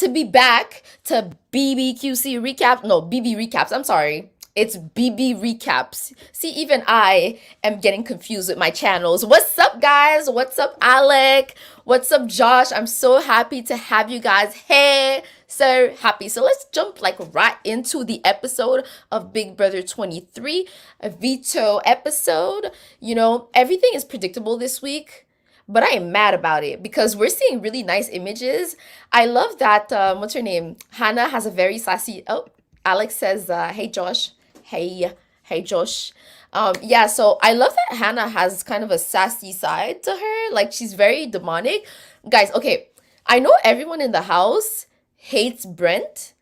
to be back to BBQC recap. No, BB recaps. I'm sorry. It's BB recaps. See, even I am getting confused with my channels. What's up, guys? What's up, Alec? What's up, Josh? I'm so happy to have you guys here. So happy. So let's jump like right into the episode of Big Brother 23, a veto episode. You know, everything is predictable this week, but I am mad about it because we're seeing really nice images. I love that. What's her name? Hannah has a very sassy. Oh, Alex says, "Hey Josh, hey Josh." Yeah. So I love that Hannah has kind of a sassy side to her. Like she's very demonic, guys. Okay, I know everyone in the house hates Brent,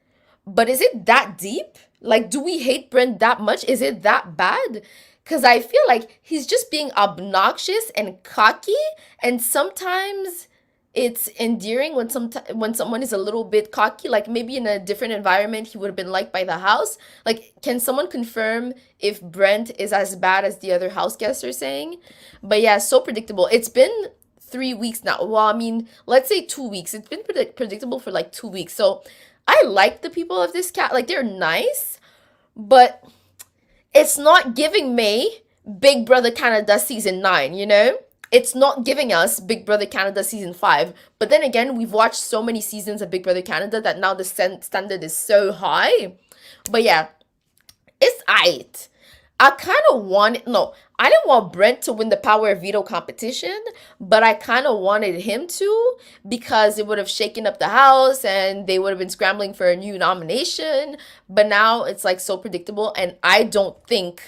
but is it that deep? Like, do we hate Brent that much? Is it that bad? Because I feel like he's just being obnoxious and cocky, and sometimes it's endearing when someone is a little bit cocky. Like maybe in a different environment, he would have been liked by the house. Like, can someone confirm if Brent is as bad as the other house guests are saying? But yeah, so predictable. It's been 3 weeks now. Well, I mean, let's say 2 weeks. It's been predictable for like 2 weeks. So I like the people of this cat. Like they're nice, but it's not giving me Big Brother Canada season 9, you know? It's not giving us Big Brother Canada season 5. But then again, we've watched so many seasons of Big Brother Canada that now the standard is so high. But yeah, it's aight. I kind of wanted, no, I didn't want Brent to win the Power of Veto competition, but I kind of wanted him to because it would have shaken up the house and they would have been scrambling for a new nomination. But now it's like so predictable, and I don't think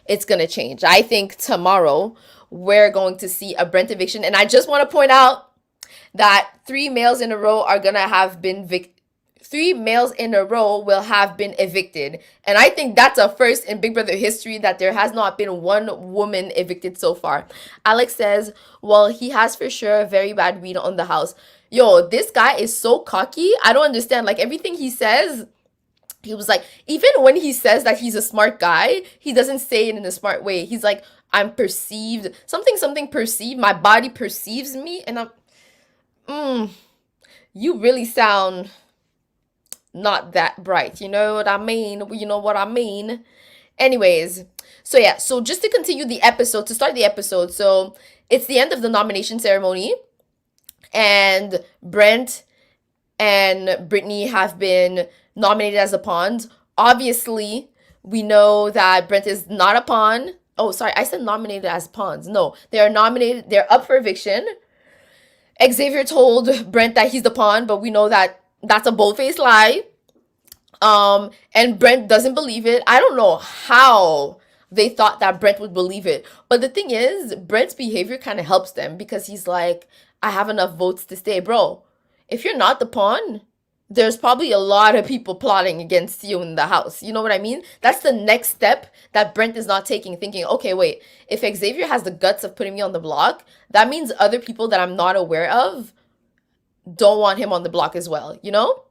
it's going to change. I think tomorrow we're going to see a Brent eviction. And I just want to point out that 3 males in a row are going to have been 3 males in a row will have been evicted. And I think that's a first in Big Brother history that there has not been one woman evicted so far. Alex says, well, he has for sure a very bad read on the house. Yo, this guy is so cocky. I don't understand. Like everything he says, he was like, even when he says that he's a smart guy, he doesn't say it in a smart way. He's like, I'm perceived, something perceived. My body perceives me. And you really sound not that bright. You know what I mean? You know what I mean? Anyways, so yeah, so just to continue the episode, to start the episode, so it's the end of the nomination ceremony, and Brent and Brittany have been nominated as the pawns. Obviously, we know that Brent is not a pawn. Oh, sorry, I said nominated as pawns. No, they are nominated, they're up for eviction. Xavier told Brent that he's the pawn, but we know that that's a bold-faced lie. And Brent doesn't believe it. I don't know how they thought that Brent would believe it. But the thing is, Brent's behavior kind of helps them because he's like, I have enough votes to stay. Bro, if you're not the pawn, there's probably a lot of people plotting against you in the house. You know what I mean? That's the next step that Brent is not taking, thinking, okay, wait, if Xavier has the guts of putting me on the block, that means other people that I'm not aware of don't want him on the block as well, you know?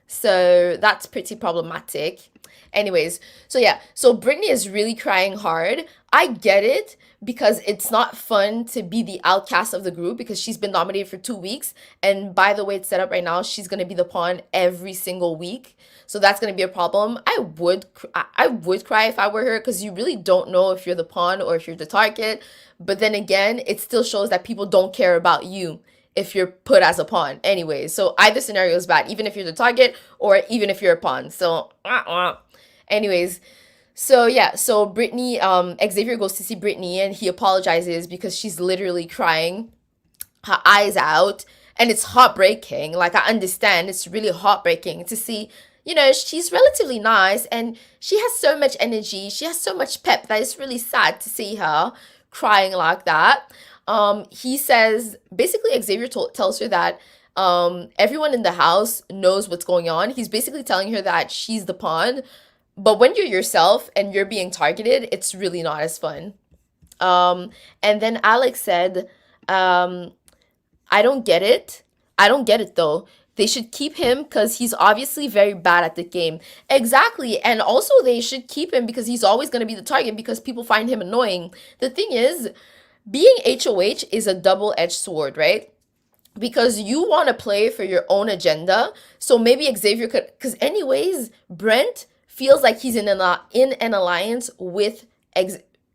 So that's pretty problematic. Anyways, so yeah, so Brittany is really crying hard. I get it because it's not fun to be the outcast of the group because she's been nominated for 2 weeks. And by the way it's set up right now, she's going to be the pawn every single week. So that's going to be a problem. I would cry if I were her because you really don't know if you're the pawn or if you're the target. But then again, it still shows that people don't care about you if you're put as a pawn anyway. So either scenario is bad, even if you're the target or even if you're a pawn. So anyways, so yeah, so Brittany, Xavier goes to see Brittany and he apologizes because she's literally crying her eyes out, and it's heartbreaking. Like, I understand it's really heartbreaking to see, you know, she's relatively nice and she has so much energy, she has so much pep, that it's really sad to see her crying like that. He says, basically Xavier tells her that everyone in the house knows what's going on. He's basically telling her that she's the pawn, but when you're yourself and you're being targeted, it's really not as fun. And then Alex said, I don't get it. I don't get it though. They should keep him because he's obviously very bad at the game. Exactly. And also they should keep him because he's always going to be the target because people find him annoying. The thing is, being HOH is a double-edged sword, right? because you want to play for your own agenda. So maybe Xavier could, because anyways, Brent feels like he's in an alliance with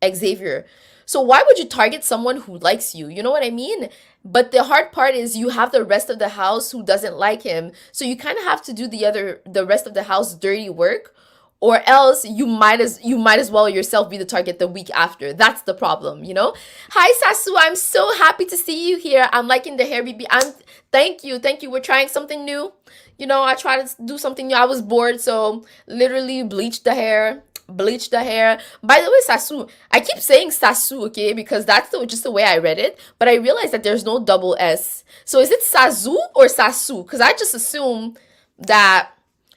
Xavier. So why would you target someone who likes you? You know what I mean? But the hard part is you have the rest of the house who doesn't like him. So you kind of have to do the rest of the house dirty work, or else you might as well yourself be the target the week after. That's the problem, you know. Hi Sasu, I'm so happy to see you here. I'm liking the hair, BB. Thank you. We're trying something new. You know, I tried to do something new. I was bored, so literally bleached the hair. Bleach the hair. By the way, Sasu, I keep saying Sasu, okay, because that's just the way I read it. But I realized that there's no double S. So is it Sazu or Sasu? Because I just assume that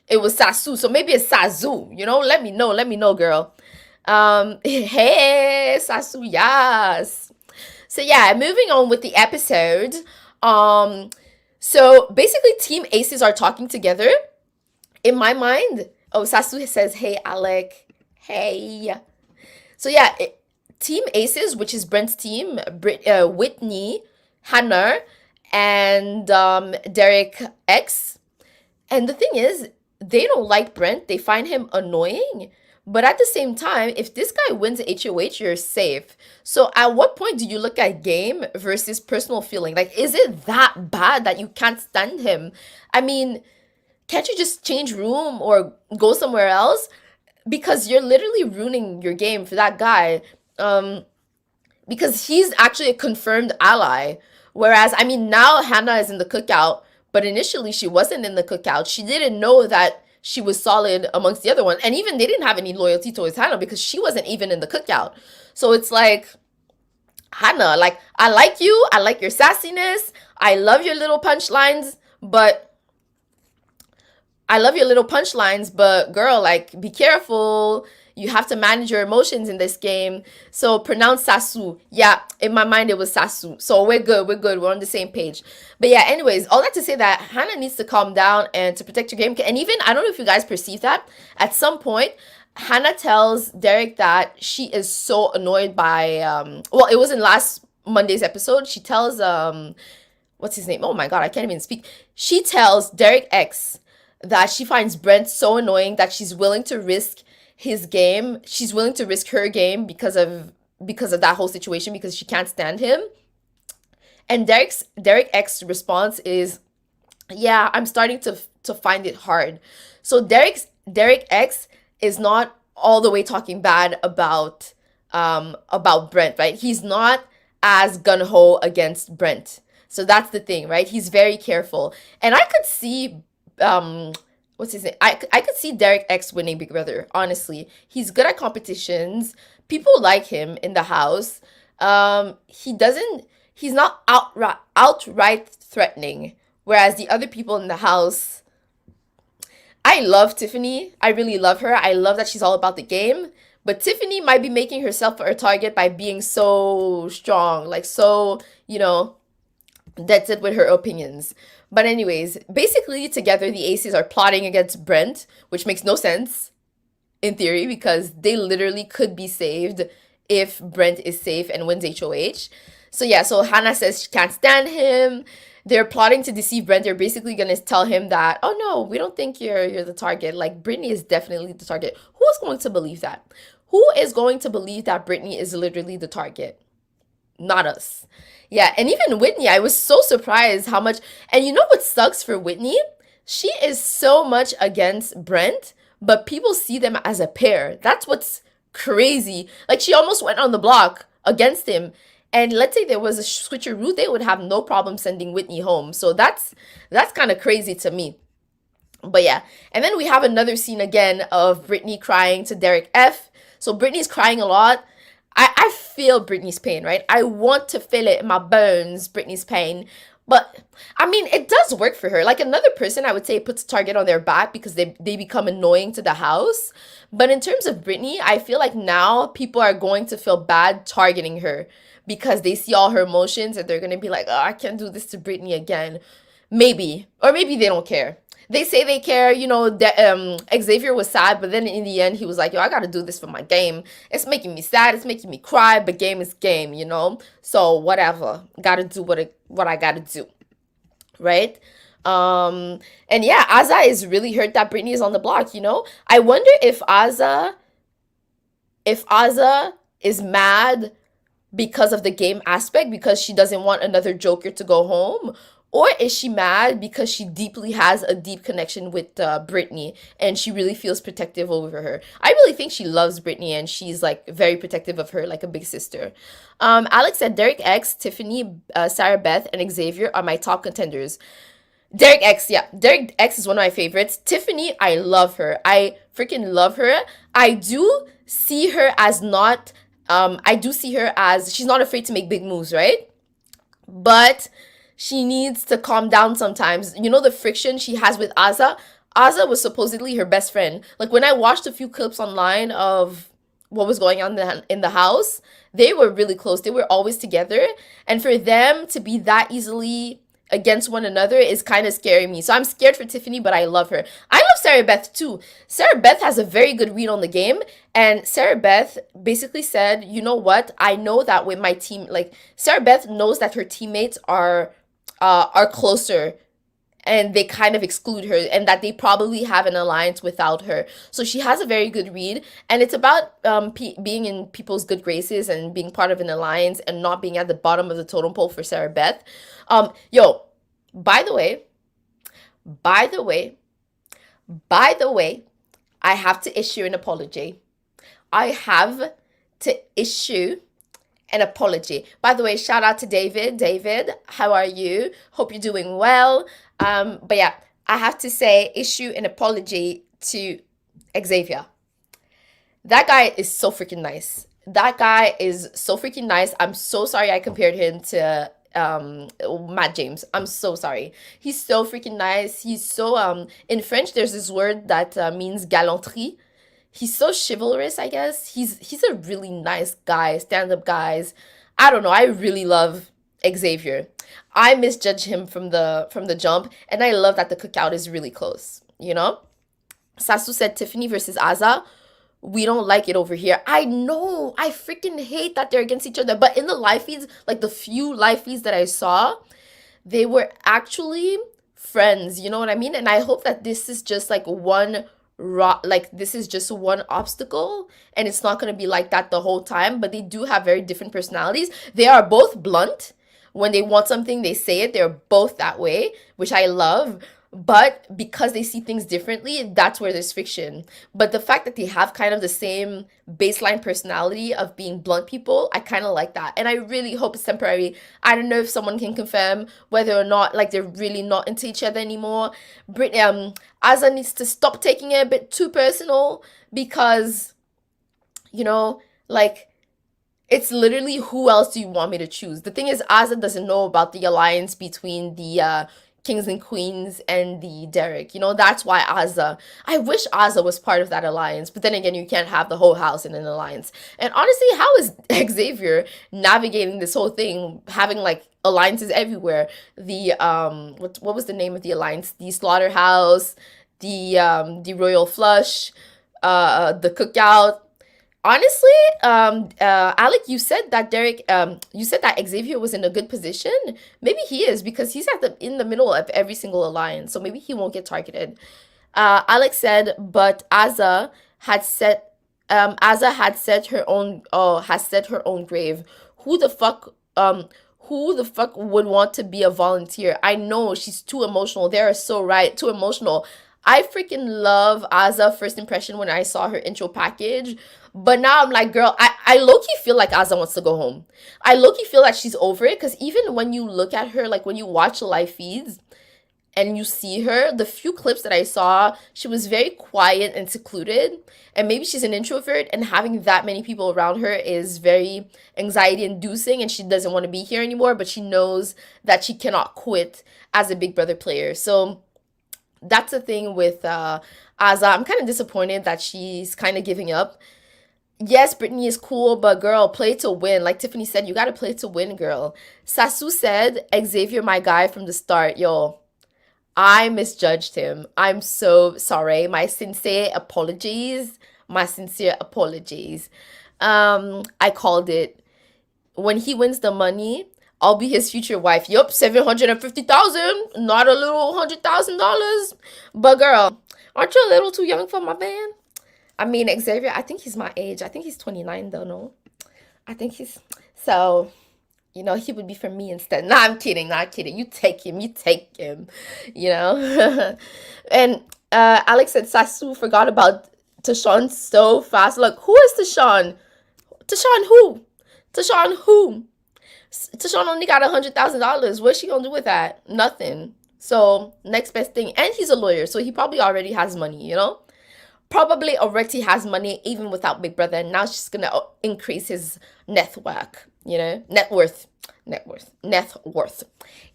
it was Sasu. So maybe it's Sazu. You know, let me know, girl. Hey, Sasu, yes. So yeah, moving on with the episode. Um, so basically, Team Aces are talking together. In my mind, oh, Sasu says, "Hey, Alec. Hey." So yeah, Team Aces, which is Brent's team, Whitney, Hannah, and Derek X. And the thing is, they don't like Brent. They find him annoying. But at the same time, if this guy wins HOH, you're safe. So at what point do you look at game versus personal feeling? Like, is it that bad that you can't stand him? I mean, can't you just change room or go somewhere else? Because you're literally ruining your game for that guy. Because he's actually a confirmed ally. Whereas, I mean, now Hannah is in the cookout, but initially she wasn't in the cookout. She didn't know that she was solid amongst the other ones. And even they didn't have any loyalty towards Hannah because she wasn't even in the cookout. So it's like, Hannah, like, I like you. I like your sassiness. I love your little punchlines, but girl, like, be careful. You have to manage your emotions in this game. So pronounce Sasu. Yeah, in my mind it was Sasu. So we're good. We're on the same page. But yeah, anyways, all that to say that Hannah needs to calm down and to protect your game. And even, I don't know if you guys perceive that, at some point, Hannah tells Derek that she is so annoyed by well, it was in last Monday's episode. She tells what's his name? Oh my god, I can't even speak. She tells Derek X that she finds Brent so annoying that she's willing to risk his game. She's willing to risk her game because of that whole situation, because she can't stand him. And Derek X response is, "Yeah, I'm starting to find it hard." So Derek X is not all the way talking bad about Brent, right? He's not as gun-ho against Brent. So that's the thing, right? He's very careful. And I could see what's his name? I could see Derek X winning Big Brother, honestly. He's good at competitions. People like him in the house. He's not outright threatening. Whereas the other people in the house, I love Tiffany. I really love her. I love that she's all about the game. But Tiffany might be making herself a target by being so strong, like so, that's it with her opinions. But anyways, basically together the Aces are plotting against Brent, which makes no sense in theory because they literally could be saved if Brent is safe and wins HOH. So yeah, so Hannah says she can't stand him. They're plotting to deceive Brent. They're basically gonna tell him that, oh no, we don't think you're the target. Like, Brittany is definitely the target. Who is going to believe that? Who is going to believe that Brittany is literally the target? Not us. Yeah, and even Whitney, I was so surprised how much. And you know what sucks for Whitney? She is so much against Brent, but people see them as a pair. That's what's crazy. Like, she almost went on the block against him. And let's say there was a switcheroo, they would have no problem sending Whitney home. So that's kind of crazy to me. But yeah, and then we have another scene again of Brittany crying to Derek F. So Brittany's crying a lot. I feel Brittany's pain, right? I want to feel it in my bones, Brittany's pain. But, I mean, it does work for her. Like, another person, I would say, puts a target on their back because they become annoying to the house. But in terms of Brittany, I feel like now people are going to feel bad targeting her because they see all her emotions and they're going to be like, oh, I can't do this to Brittany again. Maybe. Or maybe they don't care. They say they care, Xavier was sad, but then in the end, he was like, yo, I gotta do this for my game. It's making me sad, it's making me cry, but game is game, So whatever. Gotta do what I gotta do. right? Um, and yeah, Azza is really hurt that Britney is on the block, you know? I wonder if Azza is mad because of the game aspect, because she doesn't want another Joker to go home? Or is she mad because she deeply has a deep connection with Britney and she really feels protective over her? I really think she loves Britney and she's like very protective of her, like a big sister. Alex said Derek X, Tiffany, Sarah Beth, and Xavier are my top contenders. Derek X, yeah. Derek X is one of my favorites. Tiffany, I love her. I freaking love her. I do see her as not I do see her as she's not afraid to make big moves, right? But she needs to calm down sometimes. You know the friction she has with Azza? Azza was supposedly her best friend. Like when I watched a few clips online of what was going on in the house, they were really close. They were always together. And for them to be that easily against one another is kind of scaring me. So I'm scared for Tiffany, but I love her. I love Sarah Beth too. Sarah Beth has a very good read on the game, and Sarah Beth basically said, "You know what? I know that with my team, like Sarah Beth knows that her teammates are closer and they kind of exclude her and that they probably have an alliance without her. So she has a very good read, and it's about being in people's good graces and being part of an alliance and not being at the bottom of the totem pole for Sarah Beth. Yo, by the way, by the way, by the way, I have to issue an apology. I have to issue an apology. By the way, shout out to David. David, how are you? Hope you're doing well. But yeah, I have to say, issue an apology to Xavier. That guy is so freaking nice. That guy is so freaking nice. I'm so sorry I compared him to Matt James. I'm so sorry. He's so freaking nice. He's so in French there's this word that means galanterie. He's so chivalrous, I guess. He's a really nice guy, stand-up guys. I don't know. I really love Xavier. I misjudge him from the jump, and I love that the cookout is really close, you know? Sasu said Tiffany versus Aza. We don't like it over here. I know. I freaking hate that they're against each other. But in the live feeds, like the few live feeds that I saw, they were actually friends. You know what I mean? And I hope that this is just like like this is just one obstacle and it's not going to be like that the whole time. But they do have very different personalities. They are both blunt. When they want something, they say it. They're both that way, which I love. But because they see things differently, that's where there's friction. But the fact that they have kind of the same baseline personality of being blunt people, I kind of like that. And I really hope it's temporary. I don't know if someone can confirm whether or not like they're really not into each other anymore. Azza needs to stop taking it a bit too personal because, you know, like it's literally who else do you want me to choose? The thing is, Azza doesn't know about the alliance between the kings and queens and the Derek. You know, that's why Azza. I wish Azza was part of that alliance, but then again, you can't have the whole house in an alliance. And honestly, how is Xavier navigating this whole thing, having like alliances everywhere? The what was the name of the alliance? The Slaughterhouse, the Royal Flush, the Cookout. Honestly, Alec, you said that Xavier was in a good position. Maybe he is because he's at the in the middle of every single alliance, so maybe he won't get targeted. Alex said, but Azza had set her own has set her own grave. Who the fuck who the fuck would want to be a volunteer? I know she's too emotional. They are so right, too emotional. I freaking love Azza first impression when I saw her intro package. But now I'm like, girl, I low-key feel like Azza wants to go home. I low-key feel like she's over it because even when you look at her, like when you watch the live feeds, and you see her, the few clips that I saw, she was very quiet and secluded. And maybe she's an introvert, and having that many people around her is very anxiety inducing, and she doesn't want to be here anymore, but she knows that she cannot quit as a Big Brother player. So that's the thing with Azza. I'm kind of disappointed that she's kind of giving up. Yes, Brittany is cool, but girl, play to win. Like Tiffany said, you gotta play to win, girl. Sasu said, Xavier, my guy from the start. Yo, I misjudged him. I'm so sorry. My sincere apologies. My sincere apologies. I called it. When he wins the money, I'll be his future wife. Yup, 750,000, not a little $100,000. But girl, aren't you a little too young for my man? I mean, Xavier, I think he's my age. I think he's 29 though, no? I think he's so he would be for me instead. Nah, I'm kidding, not kidding. You take him, you know. And Alex said Sasu forgot about Tashawn so fast. Look, who is Tashawn? Tashawn who? Tashawn who? Tashawn only got $100,000. What's she gonna do with that? Nothing. So next best thing, and he's a lawyer, so he probably already has money. Probably already has money even without Big Brother. And now she's gonna increase his net worth. Net worth.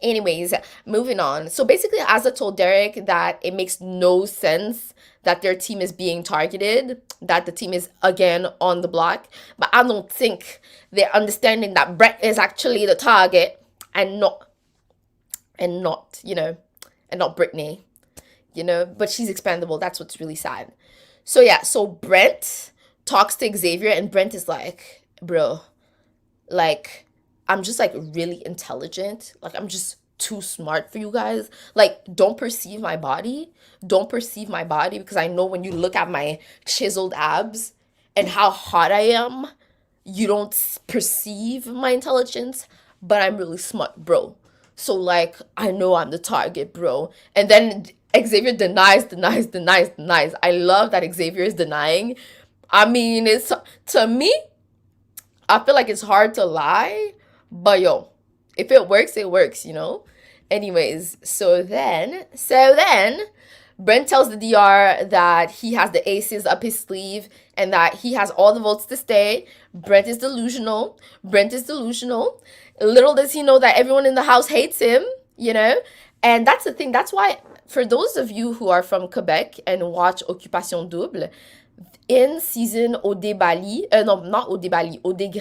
Anyways, moving on. So basically, Azza told Derek that it makes no sense that their team is being targeted, that the team is again on the block. But I don't think they're understanding that Brett is actually the target and not and not Brittany. But she's expendable. That's what's really sad. So yeah, so Brent talks to Xavier and Brent is like, bro, like, I'm just like really intelligent. Like, I'm just too smart for you guys. Like, don't perceive my body. Don't perceive my body because I know when you look at my chiseled abs and how hot I am, you don't perceive my intelligence, but I'm really smart, bro. So like, I know I'm the target, bro. And then Xavier denies. I love that Xavier is denying. I mean, it's to me, I feel like it's hard to lie, but yo, if it works, it works. Anyways, so then, Brent tells the DR that he has the aces up his sleeve and that he has all the votes to stay. Brent is delusional. Little does he know that everyone in the house hates him. And that's the thing. That's why, for those of you who are from Quebec and watch Occupation Double, in season Ode Bali, no, not Ode Bali, Ode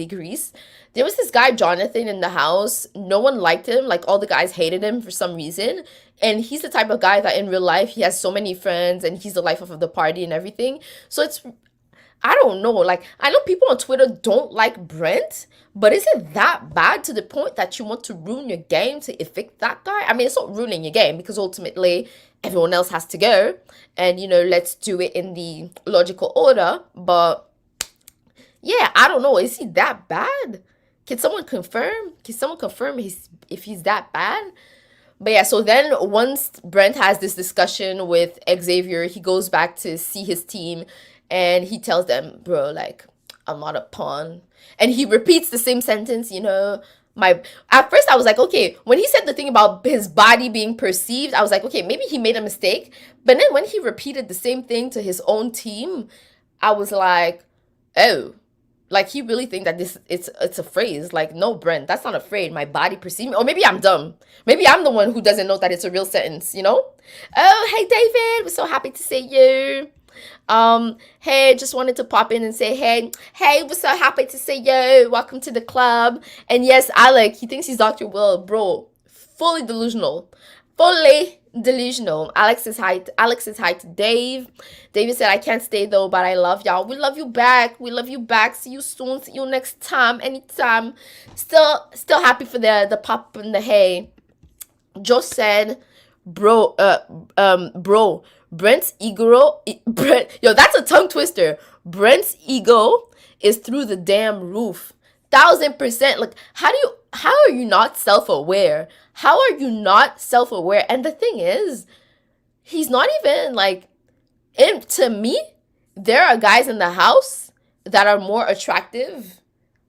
Greece, there was this guy, Jonathan, in the house. No one liked him. Like, all the guys hated him for some reason. And he's the type of guy that in real life, he has so many friends and he's the life of the party and everything. So I don't know. Like, I know people on Twitter don't like Brent, but is it that bad to the point that you want to ruin your game to evict that guy? I mean, it's not ruining your game because ultimately everyone else has to go. And, let's do it in the logical order. But yeah, I don't know. Is he that bad? Can someone confirm? If he's that bad? But yeah, so then once Brent has this discussion with Xavier, he goes back to see his team and he tells them, bro, like, I'm not a pawn. And he repeats the same sentence, at first I was like, okay, when he said the thing about his body being perceived, I was like, okay, maybe he made a mistake. But then when he repeated the same thing to his own team, I was like, oh, like, he really think that it's a phrase. Like, no, Brent, that's not a phrase. My body perceive me. Or maybe I'm dumb. Maybe I'm the one who doesn't know that it's a real sentence. Oh, hey, David. We're so happy to see you. Hey, just wanted to pop in and say, hey, we're so happy to see you. Welcome to the club. And yes, Alec, he thinks he's Dr. Will. Bro, fully delusional. Alex is hi to Dave. David said, I can't stay though, but I love y'all. We love you back. See you soon. See you next time. Anytime. Still happy for the pop and the hey. Joe said, bro, Brent's ego, yo, that's a tongue twister. Brent's ego is through the damn roof. 1,000%. Like, how are you not self-aware? And the thing is, he's not even like, and to me, there are guys in the house that are more attractive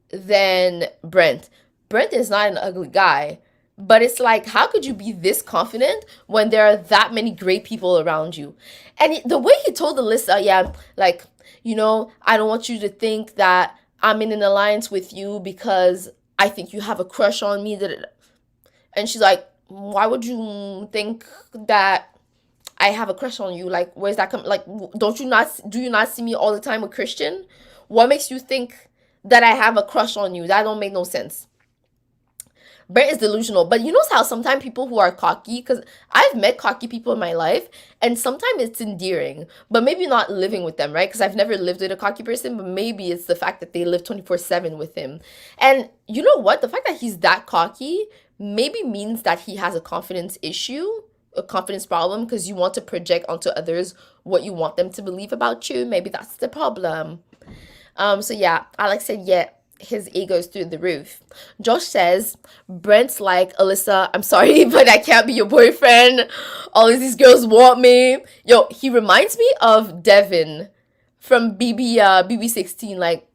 than Brent. Brent is not an ugly guy, but it's like, how could you be this confident when there are that many great people around you? And the way he told Alyssa, yeah, like, I don't want you to think that I'm in an alliance with you because I think you have a crush on me. And she's like, why would you think that I have a crush on you? Like, where's that coming? Like, do you not see me all the time with Christian? What makes you think that I have a crush on you? That don't make no sense. Brent is delusional. But you know how sometimes people who are cocky, because I've met cocky people in my life, and sometimes it's endearing, but maybe not living with them, right? Because I've never lived with a cocky person, but maybe it's the fact that they live 24/7 with him. And you know what? The fact that he's that cocky maybe means that he has a confidence issue, a confidence problem, because you want to project onto others what you want them to believe about you. Maybe that's the problem. So yeah, Alex said, yeah, his ego's through the roof. Josh says, Brent's like, Alyssa, I'm sorry, but I can't be your boyfriend. All of these girls want me. Yo, he reminds me of Devin from BB16. Like,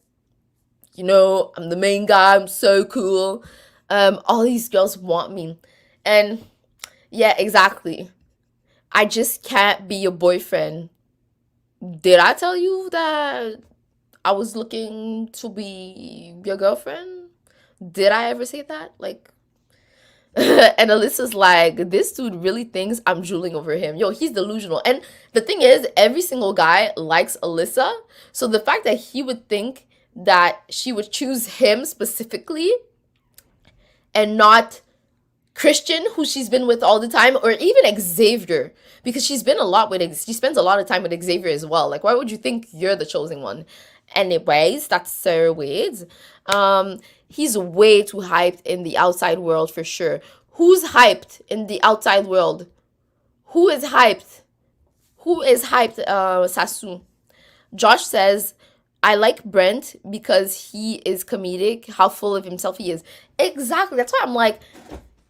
I'm the main guy. I'm so cool. All these girls want me. And yeah, exactly. I just can't be your boyfriend. Did I tell you that I was looking to be your girlfriend? Did I ever say that? Like, and Alyssa's like, this dude really thinks I'm drooling over him. Yo, he's delusional. And the thing is, every single guy likes Alyssa. So the fact that he would think that she would choose him specifically and not Christian, who she's been with all the time, or even Xavier, because she spends a lot of time with Xavier as well. Like, why would you think you're the chosen one? Anyways, that's so weird. He's way too hyped in the outside world for sure. Who's hyped in the outside world? Who is hyped? Sasu. Josh says, I like Brent because he is comedic, how full of himself he is. Exactly. That's why I'm like,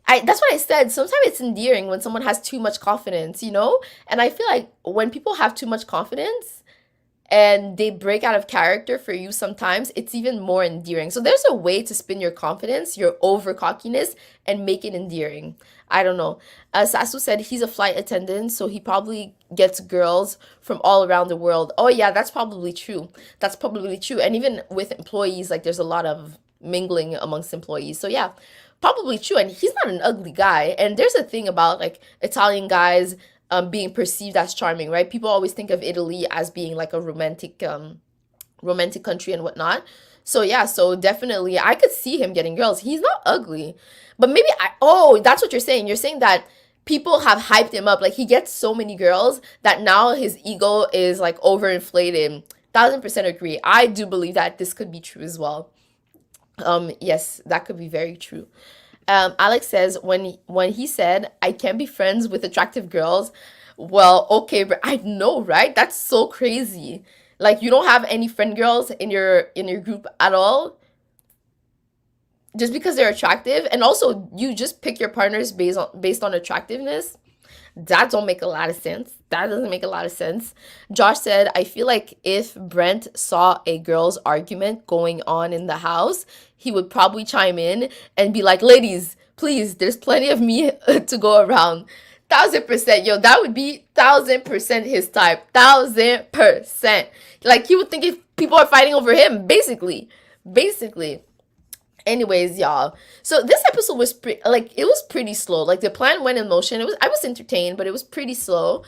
that's what I said. Sometimes it's endearing when someone has too much confidence, And I feel like when people have too much confidence and they break out of character for you sometimes, it's even more endearing. So there's a way to spin your confidence, your over cockiness, and make it endearing. I don't know. Sasu said he's a flight attendant, so he probably gets girls from all around the world. Oh yeah, that's probably true. That's probably true. And even with employees, like there's a lot of mingling amongst employees. So yeah, probably true. And he's not an ugly guy. And there's a thing about like Italian guys being perceived as charming, right? People always think of Italy as being like a romantic country and whatnot. So yeah, so definitely I could see him getting girls. He's not ugly. But maybe that's what you're saying. You're saying that people have hyped him up. Like he gets so many girls that now his ego is like overinflated. 1000% agree. I do believe that this could be true as well. Yes, that could be very true. Alex says when he said I can't be friends with attractive girls, well, okay, but I know, right? That's so crazy. Like you don't have any friend girls in your group at all, just because they're attractive, and also you just pick your partners based on attractiveness. That don't make a lot of sense. That doesn't make a lot of sense. Josh said, I feel like if Brent saw a girl's argument going on in the house, he would probably chime in and be like, ladies, please, there's plenty of me to go around. 1000%. Yo, that would be 1000% his type. 1000%. Like he would think if people are fighting over him, basically. Anyways, y'all. So this episode was it was pretty slow. Like the plan went in motion. I was entertained, but it was pretty slow.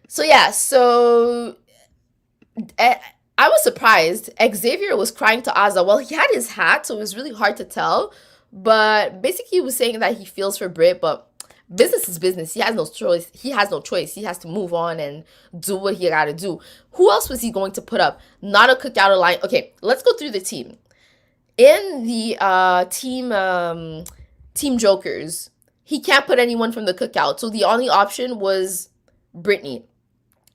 So yeah, I was surprised. Xavier was crying to Azza. Well, he had his hat, so it was really hard to tell. But basically, he was saying that he feels for Brit, but business is business. He has no choice. He has to move on and do what he got to do. Who else was he going to put up? Not a Cookout Alliance. Okay, let's go through the team. In the team Jokers, he can't put anyone from the Cookout. So the only option was Brittany.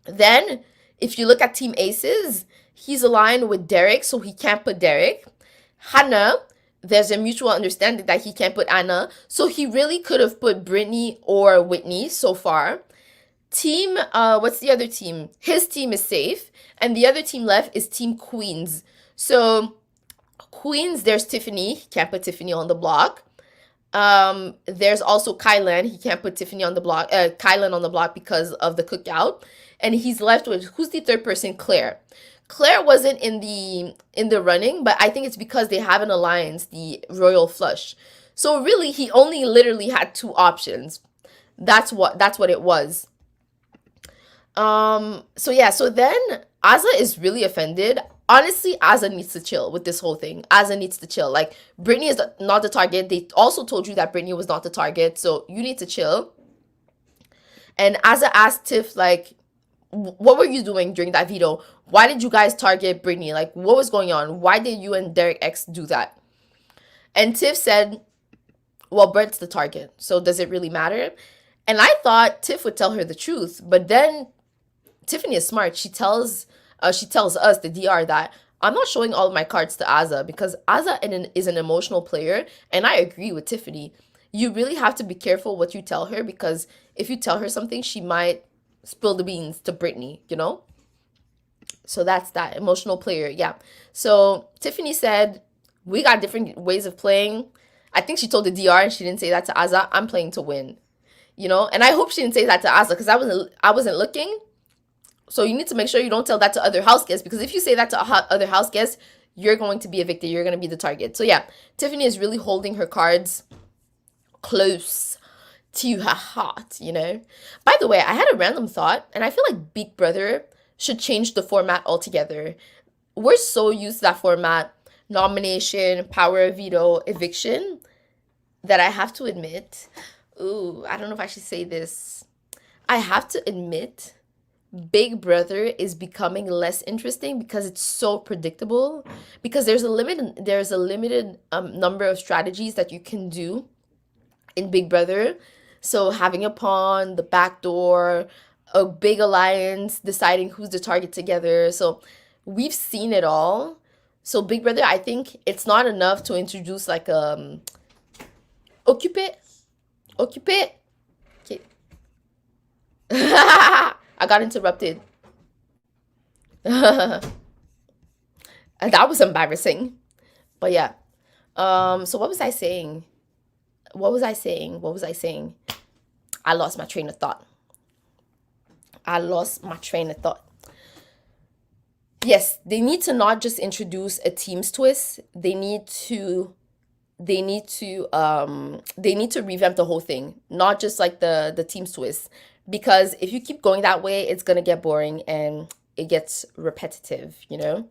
Then, if you look at Team Aces, he's aligned with Derek, so he can't put Derek. Hannah, there's a mutual understanding that he can't put Anna, so he really could have put Brittany or Whitney so far. Team, what's the other team? His team is safe, and the other team left is Team Queens. So Queens, there's Tiffany. He can't put Tiffany on the block. There's also Kylan. He can't put Tiffany on the block. Kylan on the block because of the Cookout. And he's left with, who's the third person? Claire. Claire wasn't in the running, but I think it's because they have an alliance, the Royal Flush. So really, he only literally had two options. That's what it was. So yeah, so then Azza is really offended. honestly, Asa needs to chill with this whole thing. Asa needs to chill. Like, Brittany is not the target. They also told you that Brittany was not the target, so you need to chill. And Asa asked Tiff, like, what were you doing during that veto? Why did you guys target Brittany? Like, what was going on? Why did you and Derek X do that? And Tiff said, well, Brett's the target, so does it really matter? And I thought Tiff would tell her the truth, but then Tiffany is smart. She tells us, the DR, that I'm not showing all of my cards to Azza because Azza is an emotional player, and I agree with Tiffany. You really have to be careful what you tell her, because if you tell her something, she might spill the beans to Brittany, you know? So that's that, emotional player, yeah. So Tiffany said, we got different ways of playing. I think she told the DR and she didn't say that to Azza. I'm playing to win, you know? And I hope she didn't say that to Azza because I wasn't looking. So you need to make sure you don't tell that to other house guests, because if you say that to other house guests, you're going to be evicted. You're going to be the target. So yeah, Tiffany is really holding her cards close to her heart, you know? By the way, I had a random thought, and I feel like Big Brother should change the format altogether. We're so used to that format, nomination, power of veto, eviction, that I have to admit, ooh, I don't know if I should say this. I have to admit, Big Brother is becoming less interesting because it's so predictable. Because there's a limited number of strategies that you can do in Big Brother. So having a pawn, the back door, a big alliance, deciding who's the target together. So we've seen it all. So Big Brother, I think it's not enough to introduce like occupe it. Okay. I got interrupted. And that was embarrassing. But yeah. So what was I saying? What was I saying? I lost my train of thought. Yes, they need to not just introduce a team's twist. They need to revamp the whole thing, not just like the team's twist. Because if you keep going that way, it's gonna get boring and it gets repetitive, you know?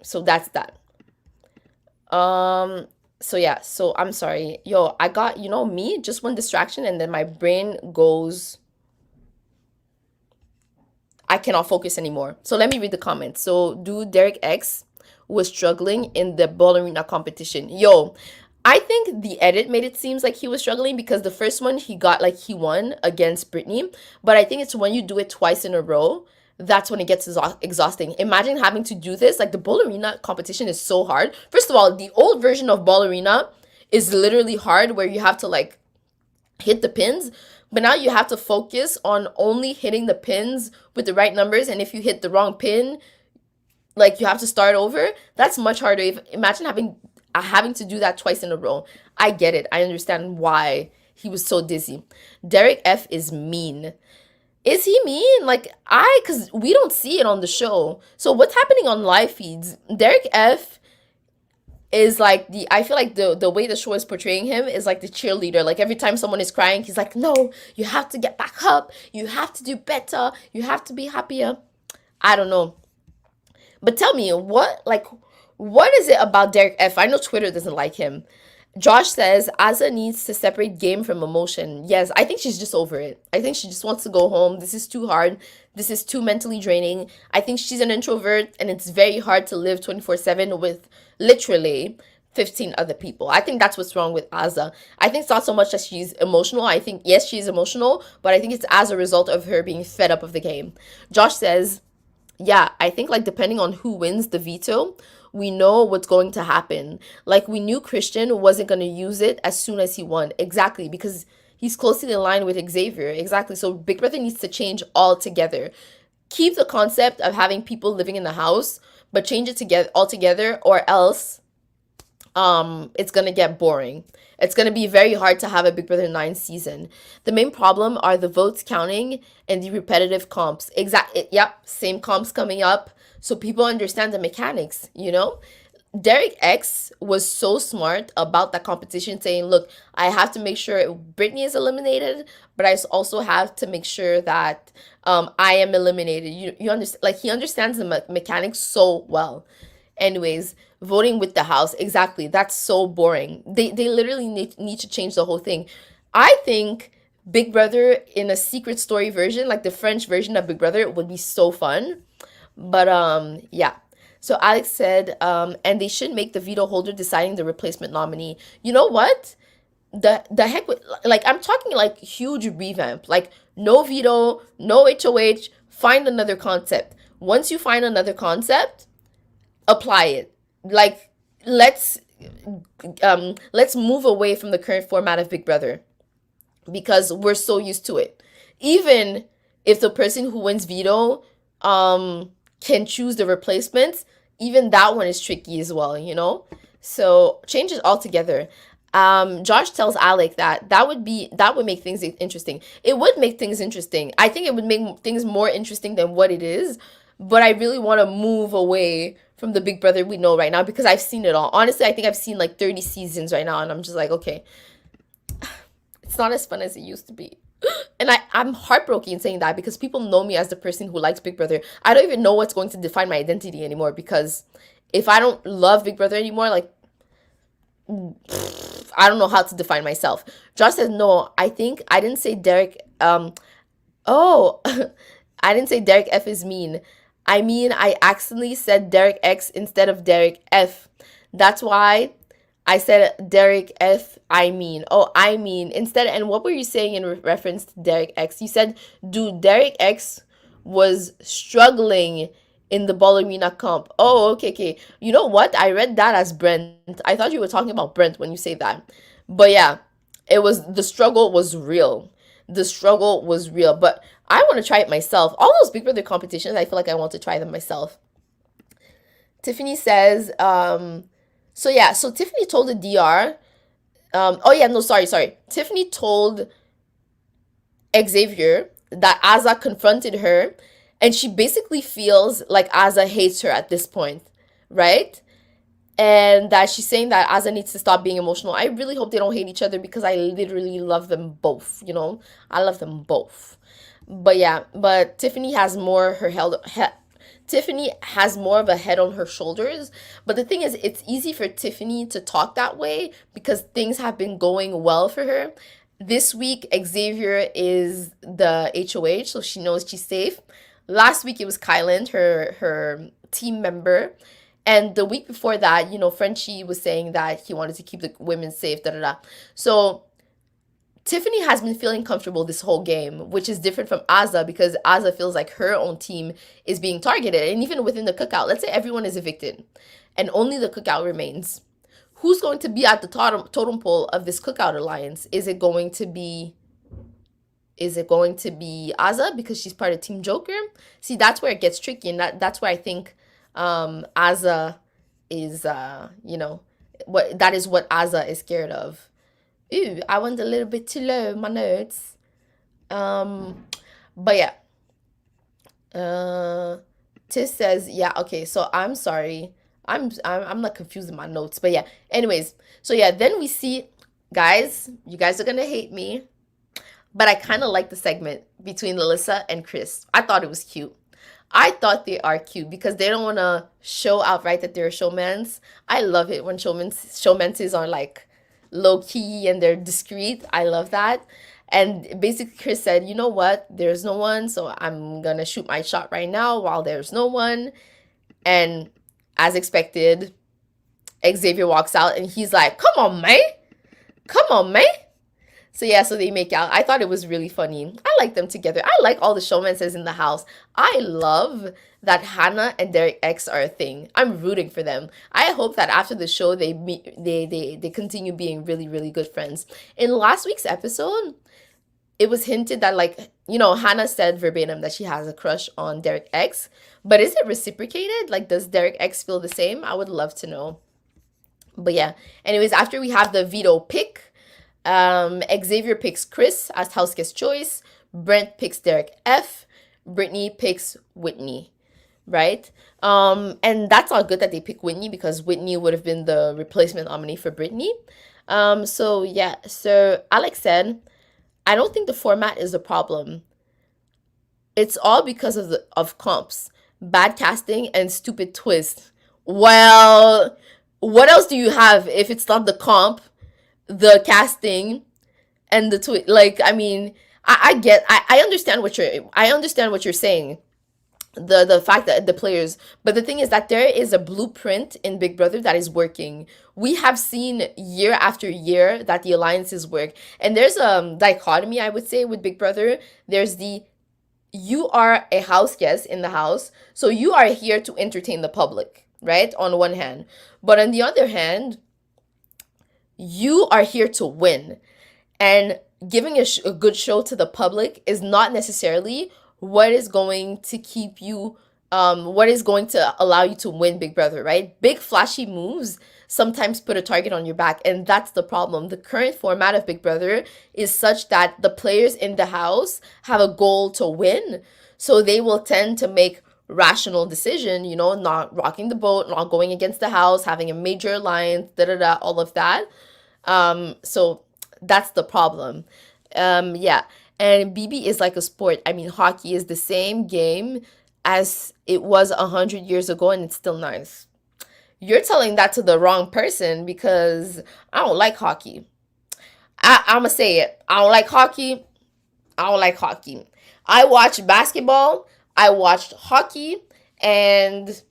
So that's that. So yeah, so I'm sorry. Yo, I got, you know, me, just one distraction and then my brain goes, I cannot focus anymore. So let me read the comments. So dude Derek X was struggling in the ballerina competition. Yo, I think the edit made it seems like he was struggling because the first one he got, like, he won against Brittany. But I think it's when you do it twice in a row, that's when it gets exhausting. Imagine having to do this. Like, the ballerina competition is so hard. First of all, the old version of ballerina is literally hard, where you have to, like, hit the pins. But now you have to focus on only hitting the pins with the right numbers. And if you hit the wrong pin, like, you have to start over. That's much harder. Imagine having to do that twice in a row. I get it. I understand why he was so dizzy. Derek F is mean. Is he mean? Like, because we don't see it on the show. So what's happening on live feeds? Derek F is like I feel like the way the show is portraying him is like the cheerleader. Like, every time someone is crying, he's like, no, you have to get back up. You have to do better. You have to be happier. I don't know. But tell me, what is it about Derek F? I know Twitter doesn't like him. Josh says, Asa needs to separate game from emotion. Yes, I think she's just over it. I think she just wants to go home. This is too hard. This is too mentally draining. I think she's an introvert, and it's very hard to live 24/7 with literally 15 other people. I think that's what's wrong with Asa. I think it's not so much that she's emotional. I think, yes, she's emotional, but I think it's as a result of her being fed up of the game. Josh says, yeah, I think, like, depending on who wins the veto, we know what's going to happen. Like, we knew Christian wasn't going to use it as soon as he won. Exactly, because he's closely aligned with Xavier. Exactly. So Big Brother needs to change altogether. Keep the concept of having people living in the house, but change it together altogether, or else it's going to get boring. It's going to be very hard to have a Big Brother 9 season. The main problem are the votes counting and the repetitive comps. Yep, same comps coming up. So people understand the mechanics, you know? Derek X was so smart about that competition, saying, "Look, I have to make sure Brittany is eliminated, but I also have to make sure that I am eliminated." You understand? Like he understands the mechanics so well. Anyways, voting with the house, exactly. That's so boring. They literally need to change the whole thing. I think Big Brother in a secret story version, like the French version of Big Brother, would be so fun. But yeah. So Alex said, and they should make the veto holder deciding the replacement nominee. You know what? The heck with, like, I'm talking like huge revamp. Like no veto, no HOH, find another concept. Once you find another concept, apply it. Like let's let's move away from the current format of Big Brother because we're so used to it. Even if the person who wins veto can choose the replacements, even that one is tricky as well, you know? So change it altogether. Josh tells Alec that that would make things interesting. It would make things interesting. I think it would make things more interesting than what it is. But I really want to move away from the Big Brother we know right now because I've seen it all. Honestly, I think I've seen like 30 seasons right now, and I'm just like, okay, it's not as fun as it used to be. And I'm heartbroken saying that because people know me as the person who likes Big Brother. I don't even know what's going to define my identity anymore because if I don't love Big Brother anymore, like, I don't know how to define myself. Josh says, no, I think I didn't say Derek. Oh, I didn't say Derek F is mean. I mean, I accidentally said Derek X instead of Derek F. That's why I said Derek F. I mean. Oh, I mean. Instead, and what were you saying in reference to Derek X? You said, dude, Derek X was struggling in the ballerina comp. Oh, okay, okay. You know what? I read that as Brent. I thought you were talking about Brent when you say that. But yeah, the struggle was real. The struggle was real. But I want to try it myself. All those Big Brother competitions, I feel like I want to try them myself. Tiffany says, so yeah, so Tiffany told the DR, oh yeah, no, sorry. Tiffany told Xavier that Azza confronted her and she basically feels like Azza hates her at this point, right? And that she's saying that Azza needs to stop being emotional. I really hope they don't hate each other because I literally love them both, you know? I love them both. But yeah, but Tiffany has more Tiffany has more of a head on her shoulders. But the thing is, it's easy for Tiffany to talk that way because things have been going well for her. This week, Xavier is the HOH, so she knows she's safe. Last week, it was Kyland, her team member. And the week before that, you know, Frenchie was saying that he wanted to keep the women safe, da da da. So Tiffany has been feeling comfortable this whole game, which is different from Azza because Azza feels like her own team is being targeted. And even within the cookout, let's say everyone is evicted and only the cookout remains. Who's going to be at the totem pole of this cookout alliance? Is it going to be Azza because she's part of Team Joker? See, that's where it gets tricky, and that's where I think Azza is you know, that is what Azza is scared of. Ooh, I went a little bit too low, my notes. But yeah. Tis says, yeah, okay, so I'm sorry. I'm not confused in my notes, but yeah. Anyways, so yeah, then we see, guys, you guys are gonna hate me, but I kind of like the segment between Alyssa and Chris. I thought it was cute. I thought they are cute because they don't want to show outright that they're showmans. I love it when showmances are like low key and they're discreet. I love that. And basically, Chris said, you know what? There's no one, so I'm going to shoot my shot right now while there's no one. And as expected, Xavier walks out and he's like, come on, man. Come on, man. So yeah, so they make out. I thought it was really funny. I like them together. I like all the showmances in the house. I love that Hannah and Derek X are a thing. I'm rooting for them. I hope that after the show they continue being really, really good friends. In last week's episode, it was hinted that, like, you know, Hannah said verbatim that she has a crush on Derek X. But is it reciprocated? Like, does Derek X feel the same? I would love to know. But yeah. Anyways, after we have the veto pick, Xavier picks Chris as house guest choice. Brent picks Derek F. Brittany picks Whitney. right? And that's not good that they pick Whitney because Whitney would have been the replacement nominee for Britney. So yeah, so Alex said, I don't think the format is the problem. It's all because of the comps, bad casting, and stupid twist. Well, what else do you have if it's not the comp, the casting, and the twist? Like, I mean, I understand I understand what you're saying, the fact that the players, but the thing is that there is a blueprint in Big Brother that is working. We have seen year after year that the alliances work, and there's a dichotomy, I would say, with Big Brother. There's the, you are a house guest in the house, so you are here to entertain the public, right, on one hand, but on the other hand, you are here to win. And giving a good show to the public is not necessarily what is going to keep you, what is going to allow you to win Big Brother, right? Big flashy moves sometimes put a target on your back, and that's the problem. The current format of Big Brother is such that the players in the house have a goal to win, so they will tend to make rational decision, not rocking the boat, not going against the house, having a major alliance, da da da, all of that. So that's the problem. Yeah. And BB is like a sport. I mean, hockey is the same game as it was 100 years ago, and it's still nice. You're telling that to the wrong person because I don't like hockey. I'm gonna say it. I don't like hockey. I don't like hockey. I watched basketball. I watched hockey, and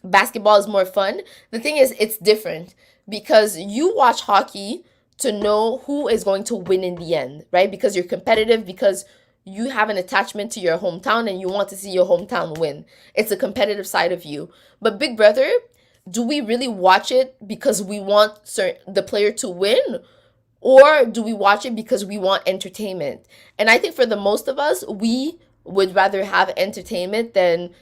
basketball is more fun. The thing is, it's different because you watch hockey to know who is going to win in the end, right? Because you're competitive, because you have an attachment to your hometown and you want to see your hometown win. It's a competitive side of you. But Big Brother, do we really watch it because we want the player to win? Or do we watch it because we want entertainment? And I think for the most of us, we would rather have entertainment than,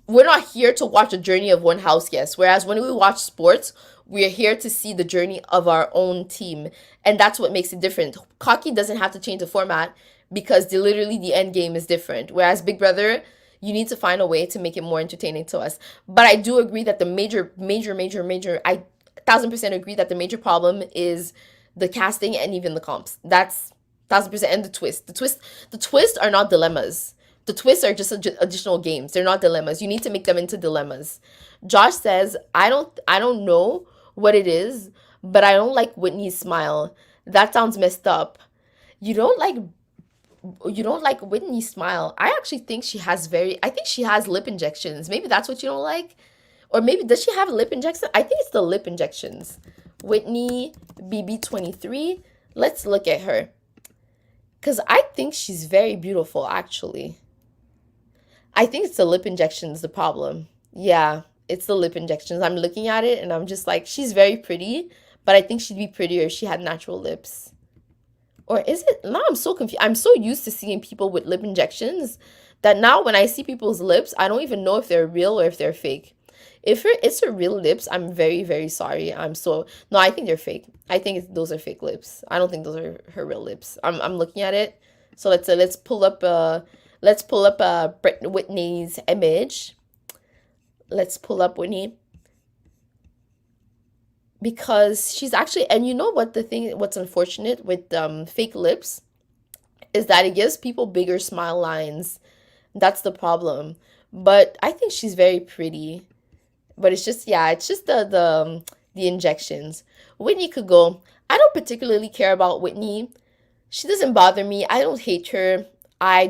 we're not here to watch the journey of one house guest. Whereas when we watch sports, we're here to see the journey of our own team. And that's what makes it different. Hockey doesn't have to change the format because literally the end game is different. Whereas Big Brother, you need to find a way to make it more entertaining to us. But I do agree that the major, I 1000% agree that the major problem is the casting and even the comps. That's 1000%. And the twist. The twist are not dilemmas. The twists are just additional games. They're not dilemmas. You need to make them into dilemmas. Josh says, I don't know what it is, but I don't like Whitney's smile. That sounds messed up. You don't like you don't like Whitney's smile. I think she has lip injections. Maybe that's what you don't like. Or maybe does she have lip injections? I think it's the lip injections. Whitney BB23. Let's look at her. Cuz I think she's very beautiful actually. I think it's the lip injections the problem. Yeah, it's the lip injections. I'm looking at it and I'm just like, she's very pretty, but I think she'd be prettier if she had natural lips. Or is it? Now I'm so confused. I'm so used to seeing people with lip injections that now when I see people's lips, I don't even know if they're real or if they're fake. It's her real lips, I'm very, very sorry. No, I think they're fake. I think those are fake lips. I don't think those are her real lips. I'm looking at it. So let's pull up Whitney's image. Let's pull up Whitney because she's actually, and you know what, what's unfortunate with fake lips is that it gives people bigger smile lines. That's the problem. But I think she's very pretty. But it's just, yeah, it's just the injections. Whitney could go. I don't particularly care about Whitney. She doesn't bother me. I don't hate her. I